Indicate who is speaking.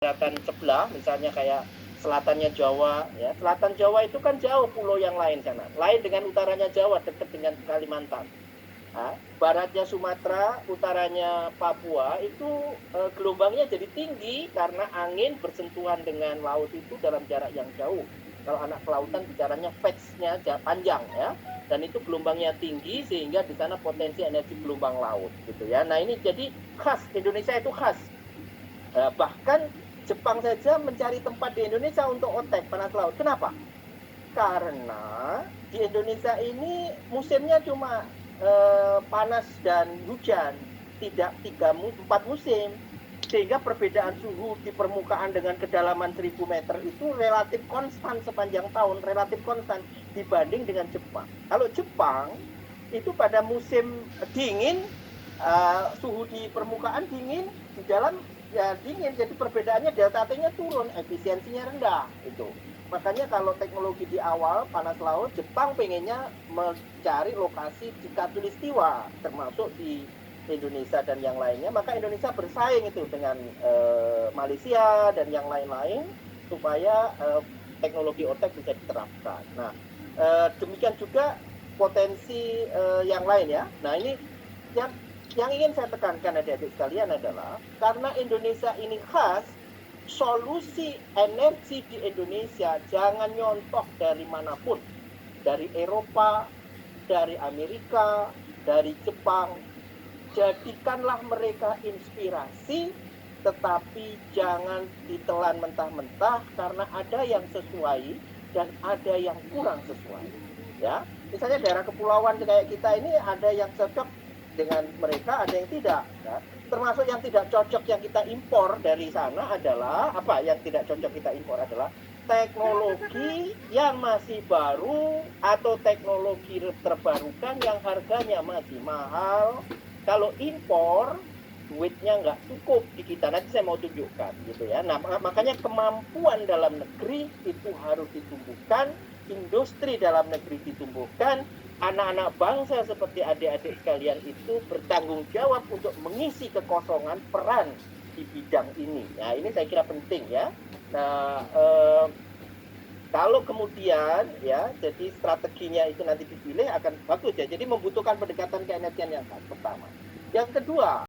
Speaker 1: daratan sebelah, misalnya kayak selatannya Jawa, ya. Selatan Jawa itu kan jauh pulau yang lain sana. Lain dengan utaranya Jawa, dekat dengan Kalimantan. Nah, baratnya Sumatera, utaranya Papua, itu gelombangnya jadi tinggi karena angin bersentuhan dengan laut itu dalam jarak yang jauh. Kalau anak kelautan bicaranya fetch-nya panjang ya. Dan itu gelombangnya tinggi sehingga di sana potensi energi gelombang laut gitu ya. Nah, ini jadi khas Indonesia itu khas. Bahkan Jepang saja mencari tempat di Indonesia untuk otek panas laut. Kenapa? Karena di Indonesia ini musimnya cuma panas dan hujan, tidak 4 musim. Sehingga perbedaan suhu di permukaan dengan kedalaman 1000 meter itu relatif konstan sepanjang tahun, relatif konstan dibanding dengan Jepang. Kalau Jepang itu pada musim dingin, suhu di permukaan dingin, di dalam ya dingin, jadi perbedaannya delta T-nya turun, efisiensinya rendah itu. Makanya kalau teknologi di awal panas laut, Jepang pengennya mencari lokasi di Katulistiwa, termasuk di Indonesia dan yang lainnya. Maka Indonesia bersaing itu dengan Malaysia dan yang lain-lain supaya teknologi OTEK bisa diterapkan. Nah, demikian juga potensi yang lain ya. Nah, ini yang ingin saya tekankan adik-adik sekalian adalah karena Indonesia ini khas, solusi energi di Indonesia jangan nyontoh dari manapun, dari Eropa, dari Amerika, dari Jepang. Jadikanlah mereka inspirasi, tetapi jangan ditelan mentah-mentah karena ada yang sesuai dan ada yang kurang sesuai. Ya, misalnya daerah kepulauan kayak kita ini ada yang cocok dengan mereka, ada yang tidak. Ya. Termasuk yang tidak cocok yang kita impor dari sana adalah apa? Yang tidak cocok kita impor adalah teknologi yang masih baru atau teknologi terbarukan yang harganya masih mahal. Kalau impor duitnya nggak cukup di kita, nanti saya mau tunjukkan gitu ya. Nah, makanya kemampuan dalam negeri itu harus ditumbuhkan, industri dalam negeri ditumbuhkan, anak-anak bangsa seperti adik-adik sekalian itu bertanggung jawab untuk mengisi kekosongan peran di bidang ini. Nah, ini saya kira penting ya. Nah, kalau kemudian ya, jadi strateginya itu nanti dipilih akan bagus ya. Jadi membutuhkan pendekatan keenergian yang pertama. Yang kedua,